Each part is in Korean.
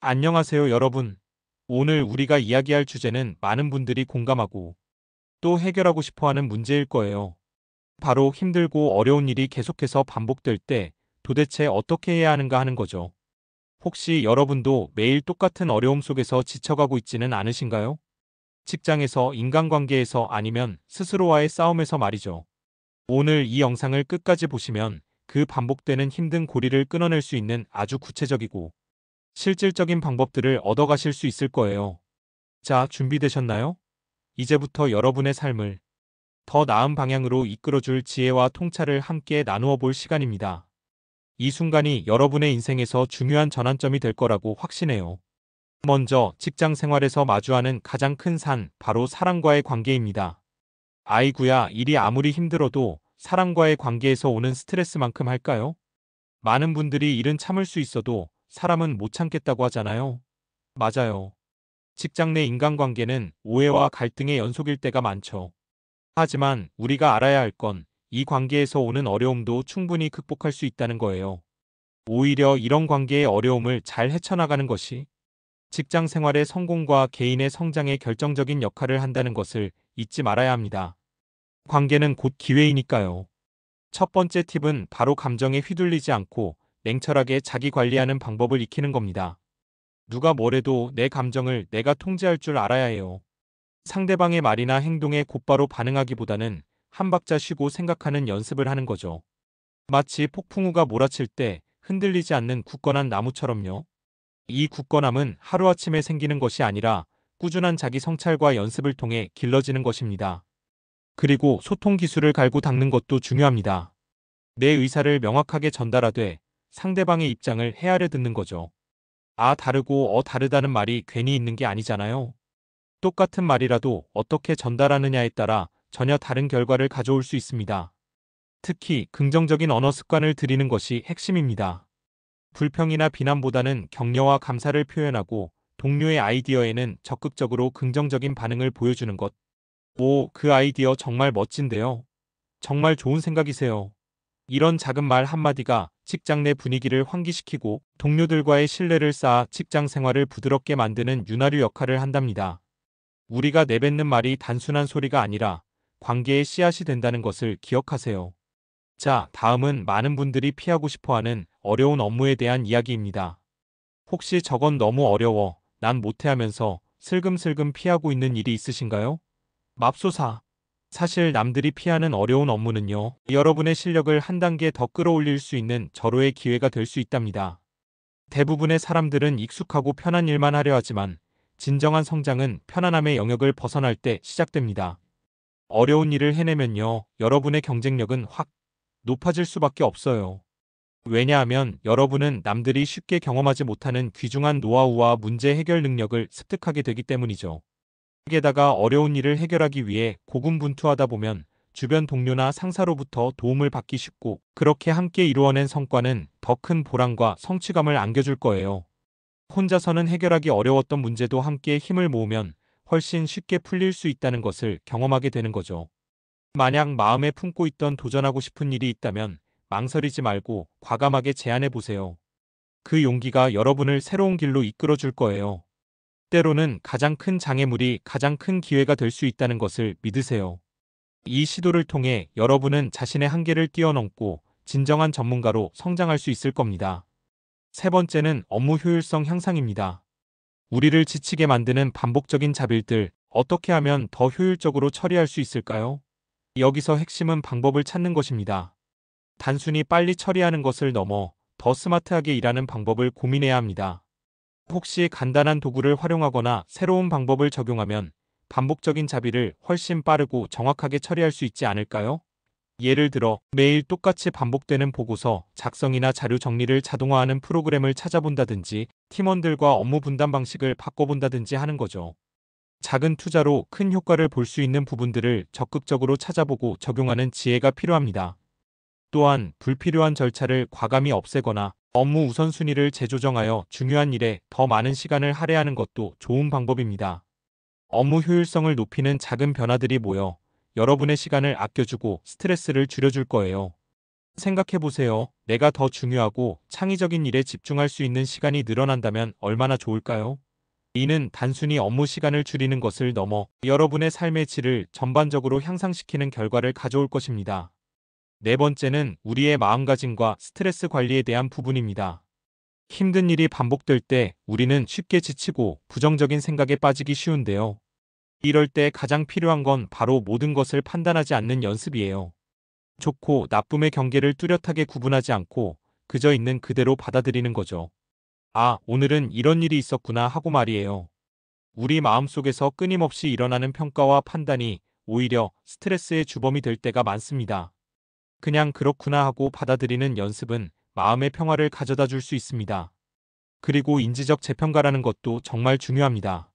안녕하세요, 여러분. 오늘 우리가 이야기할 주제는 많은 분들이 공감하고 또 해결하고 싶어 하는 문제일 거예요. 바로 힘들고 어려운 일이 계속해서 반복될 때 도대체 어떻게 해야 하는가 하는 거죠. 혹시 여러분도 매일 똑같은 어려움 속에서 지쳐가고 있지는 않으신가요? 직장에서, 인간관계에서, 아니면 스스로와의 싸움에서 말이죠. 오늘 이 영상을 끝까지 보시면 그 반복되는 힘든 고리를 끊어낼 수 있는 아주 구체적이고 실질적인 방법들을 얻어가실 수 있을 거예요. 자, 준비되셨나요? 이제부터 여러분의 삶을 더 나은 방향으로 이끌어줄 지혜와 통찰을 함께 나누어 볼 시간입니다. 이 순간이 여러분의 인생에서 중요한 전환점이 될 거라고 확신해요. 먼저 직장 생활에서 마주하는 가장 큰 산, 바로 사람과의 관계입니다. 아이구야, 일이 아무리 힘들어도 사람과의 관계에서 오는 스트레스만큼 할까요? 많은 분들이 일은 참을 수 있어도 사람은 못 참겠다고 하잖아요. 맞아요. 직장 내 인간관계는 오해와 갈등의 연속일 때가 많죠. 하지만 우리가 알아야 할 건 이 관계에서 오는 어려움도 충분히 극복할 수 있다는 거예요. 오히려 이런 관계의 어려움을 잘 헤쳐나가는 것이 직장 생활의 성공과 개인의 성장에 결정적인 역할을 한다는 것을 잊지 말아야 합니다. 관계는 곧 기회이니까요. 첫 번째 팁은 바로 감정에 휘둘리지 않고 냉철하게 자기 관리하는 방법을 익히는 겁니다. 누가 뭐래도 내 감정을 내가 통제할 줄 알아야 해요. 상대방의 말이나 행동에 곧바로 반응하기보다는 한 박자 쉬고 생각하는 연습을 하는 거죠. 마치 폭풍우가 몰아칠 때 흔들리지 않는 굳건한 나무처럼요. 이 굳건함은 하루아침에 생기는 것이 아니라 꾸준한 자기 성찰과 연습을 통해 길러지는 것입니다. 그리고 소통 기술을 갈고 닦는 것도 중요합니다. 내 의사를 명확하게 전달하되 상대방의 입장을 헤아려 듣는 거죠. 다르고 다르다는 말이 괜히 있는 게 아니잖아요. 똑같은 말이라도 어떻게 전달하느냐에 따라 전혀 다른 결과를 가져올 수 있습니다. 특히 긍정적인 언어 습관을 들이는 것이 핵심입니다. 불평이나 비난보다는 격려와 감사를 표현하고 동료의 아이디어에는 적극적으로 긍정적인 반응을 보여주는 것. 오, 그 아이디어 정말 멋진데요. 정말 좋은 생각이세요. 이런 작은 말 한마디가 직장 내 분위기를 환기시키고 동료들과의 신뢰를 쌓아 직장 생활을 부드럽게 만드는 윤활유 역할을 한답니다. 우리가 내뱉는 말이 단순한 소리가 아니라 관계의 씨앗이 된다는 것을 기억하세요. 자, 다음은 많은 분들이 피하고 싶어하는 어려운 업무에 대한 이야기입니다. 혹시 저건 너무 어려워, 난 못해 하면서 슬금슬금 피하고 있는 일이 있으신가요? 맙소사. 사실 남들이 피하는 어려운 업무는요, 여러분의 실력을 한 단계 더 끌어올릴 수 있는 절호의 기회가 될 수 있답니다. 대부분의 사람들은 익숙하고 편한 일만 하려 하지만 진정한 성장은 편안함의 영역을 벗어날 때 시작됩니다. 어려운 일을 해내면요, 여러분의 경쟁력은 확 높아질 수밖에 없어요. 왜냐하면 여러분은 남들이 쉽게 경험하지 못하는 귀중한 노하우와 문제 해결 능력을 습득하게 되기 때문이죠. 게다가 어려운 일을 해결하기 위해 고군분투하다 보면 주변 동료나 상사로부터 도움을 받기 쉽고, 그렇게 함께 이루어낸 성과는 더 큰 보람과 성취감을 안겨줄 거예요. 혼자서는 해결하기 어려웠던 문제도 함께 힘을 모으면 훨씬 쉽게 풀릴 수 있다는 것을 경험하게 되는 거죠. 만약 마음에 품고 있던 도전하고 싶은 일이 있다면 망설이지 말고 과감하게 제안해 보세요. 그 용기가 여러분을 새로운 길로 이끌어 줄 거예요. 때로는 가장 큰 장애물이 가장 큰 기회가 될 수 있다는 것을 믿으세요. 이 시도를 통해 여러분은 자신의 한계를 뛰어넘고 진정한 전문가로 성장할 수 있을 겁니다. 세 번째는 업무 효율성 향상입니다. 우리를 지치게 만드는 반복적인 잡일들, 어떻게 하면 더 효율적으로 처리할 수 있을까요? 여기서 핵심은 방법을 찾는 것입니다. 단순히 빨리 처리하는 것을 넘어 더 스마트하게 일하는 방법을 고민해야 합니다. 혹시 간단한 도구를 활용하거나 새로운 방법을 적용하면 반복적인 자비를 훨씬 빠르고 정확하게 처리할 수 있지 않을까요? 예를 들어 매일 똑같이 반복되는 보고서 작성이나 자료 정리를 자동화하는 프로그램을 찾아본다든지 팀원들과 업무 분담 방식을 바꿔본다든지 하는 거죠. 작은 투자로 큰 효과를 볼 수 있는 부분들을 적극적으로 찾아보고 적용하는 지혜가 필요합니다. 또한 불필요한 절차를 과감히 없애거나 업무 우선순위를 재조정하여 중요한 일에 더 많은 시간을 할애하는 것도 좋은 방법입니다. 업무 효율성을 높이는 작은 변화들이 모여 여러분의 시간을 아껴주고 스트레스를 줄여줄 거예요. 생각해보세요. 내가 더 중요하고 창의적인 일에 집중할 수 있는 시간이 늘어난다면 얼마나 좋을까요? 이는 단순히 업무 시간을 줄이는 것을 넘어 여러분의 삶의 질을 전반적으로 향상시키는 결과를 가져올 것입니다. 네 번째는 우리의 마음가짐과 스트레스 관리에 대한 부분입니다. 힘든 일이 반복될 때 우리는 쉽게 지치고 부정적인 생각에 빠지기 쉬운데요. 이럴 때 가장 필요한 건 바로 모든 것을 판단하지 않는 연습이에요. 좋고 나쁨의 경계를 뚜렷하게 구분하지 않고 그저 있는 그대로 받아들이는 거죠. 아, 오늘은 이런 일이 있었구나 하고 말이에요. 우리 마음속에서 끊임없이 일어나는 평가와 판단이 오히려 스트레스의 주범이 될 때가 많습니다. 그냥 그렇구나 하고 받아들이는 연습은 마음의 평화를 가져다 줄 수 있습니다. 그리고 인지적 재평가라는 것도 정말 중요합니다.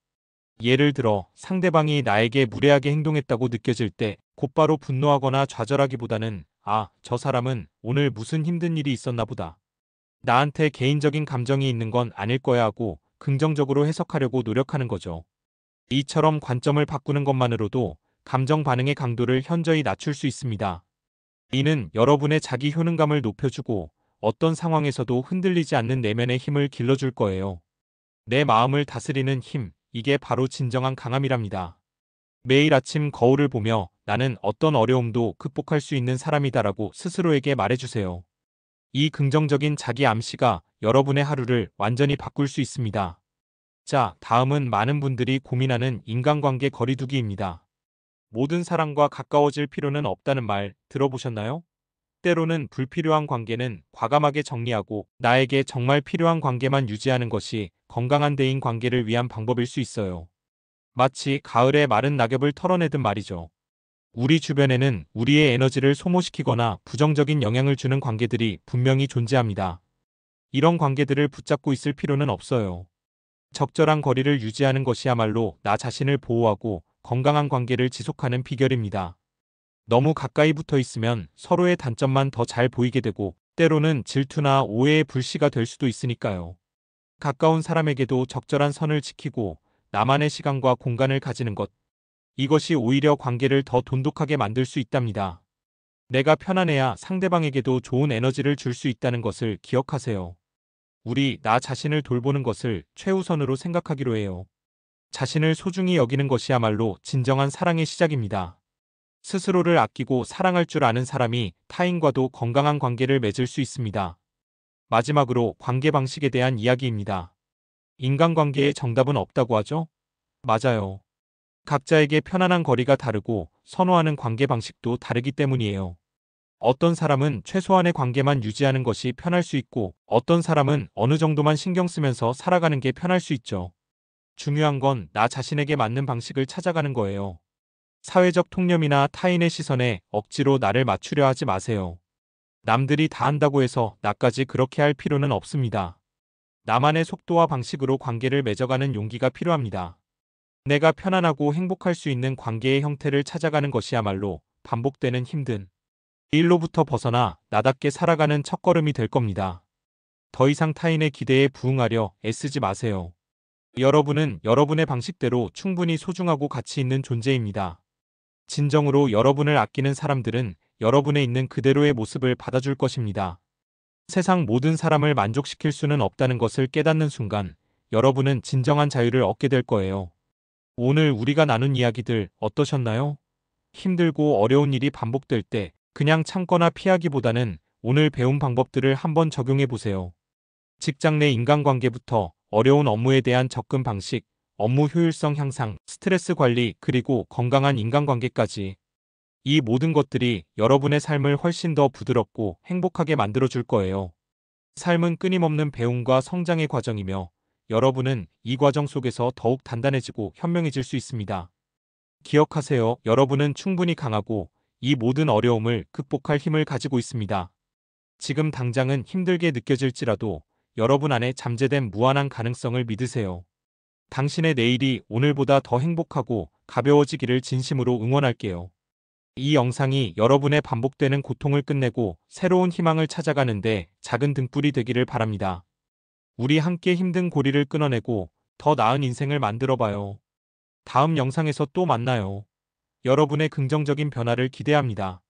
예를 들어 상대방이 나에게 무례하게 행동했다고 느껴질 때 곧바로 분노하거나 좌절하기보다는 아, 저 사람은 오늘 무슨 힘든 일이 있었나 보다. 나한테 개인적인 감정이 있는 건 아닐 거야 하고 긍정적으로 해석하려고 노력하는 거죠. 이처럼 관점을 바꾸는 것만으로도 감정 반응의 강도를 현저히 낮출 수 있습니다. 이는 여러분의 자기 효능감을 높여주고 어떤 상황에서도 흔들리지 않는 내면의 힘을 길러줄 거예요. 내 마음을 다스리는 힘, 이게 바로 진정한 강함이랍니다. 매일 아침 거울을 보며 나는 어떤 어려움도 극복할 수 있는 사람이다라고 스스로에게 말해주세요. 이 긍정적인 자기 암시가 여러분의 하루를 완전히 바꿀 수 있습니다. 자, 다음은 많은 분들이 고민하는 인간관계 거리두기입니다. 모든 사람과 가까워질 필요는 없다는 말 들어보셨나요? 때로는 불필요한 관계는 과감하게 정리하고 나에게 정말 필요한 관계만 유지하는 것이 건강한 대인 관계를 위한 방법일 수 있어요. 마치 가을에 마른 낙엽을 털어내듯 말이죠. 우리 주변에는 우리의 에너지를 소모시키거나 부정적인 영향을 주는 관계들이 분명히 존재합니다. 이런 관계들을 붙잡고 있을 필요는 없어요. 적절한 거리를 유지하는 것이야말로 나 자신을 보호하고 건강한 관계를 지속하는 비결입니다. 너무 가까이 붙어 있으면 서로의 단점만 더 잘 보이게 되고 때로는 질투나 오해의 불씨가 될 수도 있으니까요. 가까운 사람에게도 적절한 선을 지키고 나만의 시간과 공간을 가지는 것. 이것이 오히려 관계를 더 돈독하게 만들 수 있답니다. 내가 편안해야 상대방에게도 좋은 에너지를 줄 수 있다는 것을 기억하세요. 우리 나 자신을 돌보는 것을 최우선으로 생각하기로 해요. 자신을 소중히 여기는 것이야말로 진정한 사랑의 시작입니다. 스스로를 아끼고 사랑할 줄 아는 사람이 타인과도 건강한 관계를 맺을 수 있습니다. 마지막으로 관계 방식에 대한 이야기입니다. 인간관계에 정답은 없다고 하죠? 맞아요. 각자에게 편안한 거리가 다르고 선호하는 관계 방식도 다르기 때문이에요. 어떤 사람은 최소한의 관계만 유지하는 것이 편할 수 있고 어떤 사람은 어느 정도만 신경 쓰면서 살아가는 게 편할 수 있죠. 중요한 건 나 자신에게 맞는 방식을 찾아가는 거예요. 사회적 통념이나 타인의 시선에 억지로 나를 맞추려 하지 마세요. 남들이 다 한다고 해서 나까지 그렇게 할 필요는 없습니다. 나만의 속도와 방식으로 관계를 맺어가는 용기가 필요합니다. 내가 편안하고 행복할 수 있는 관계의 형태를 찾아가는 것이야말로 반복되는 힘든 일로부터 벗어나 나답게 살아가는 첫걸음이 될 겁니다. 더 이상 타인의 기대에 부응하려 애쓰지 마세요. 여러분은 여러분의 방식대로 충분히 소중하고 가치 있는 존재입니다. 진정으로 여러분을 아끼는 사람들은 여러분에 있는 그대로의 모습을 받아줄 것입니다. 세상 모든 사람을 만족시킬 수는 없다는 것을 깨닫는 순간 여러분은 진정한 자유를 얻게 될 거예요. 오늘 우리가 나눈 이야기들 어떠셨나요? 힘들고 어려운 일이 반복될 때 그냥 참거나 피하기보다는 오늘 배운 방법들을 한번 적용해 보세요. 직장 내 인간관계부터 어려운 업무에 대한 접근 방식, 업무 효율성 향상, 스트레스 관리, 그리고 건강한 인간관계까지. 이 모든 것들이 여러분의 삶을 훨씬 더 부드럽고 행복하게 만들어줄 거예요. 삶은 끊임없는 배움과 성장의 과정이며 여러분은 이 과정 속에서 더욱 단단해지고 현명해질 수 있습니다. 기억하세요. 여러분은 충분히 강하고 이 모든 어려움을 극복할 힘을 가지고 있습니다. 지금 당장은 힘들게 느껴질지라도 여러분 안에 잠재된 무한한 가능성을 믿으세요. 당신의 내일이 오늘보다 더 행복하고 가벼워지기를 진심으로 응원할게요. 이 영상이 여러분의 반복되는 고통을 끝내고 새로운 희망을 찾아가는데 작은 등불이 되기를 바랍니다. 우리 함께 힘든 고리를 끊어내고 더 나은 인생을 만들어봐요. 다음 영상에서 또 만나요. 여러분의 긍정적인 변화를 기대합니다.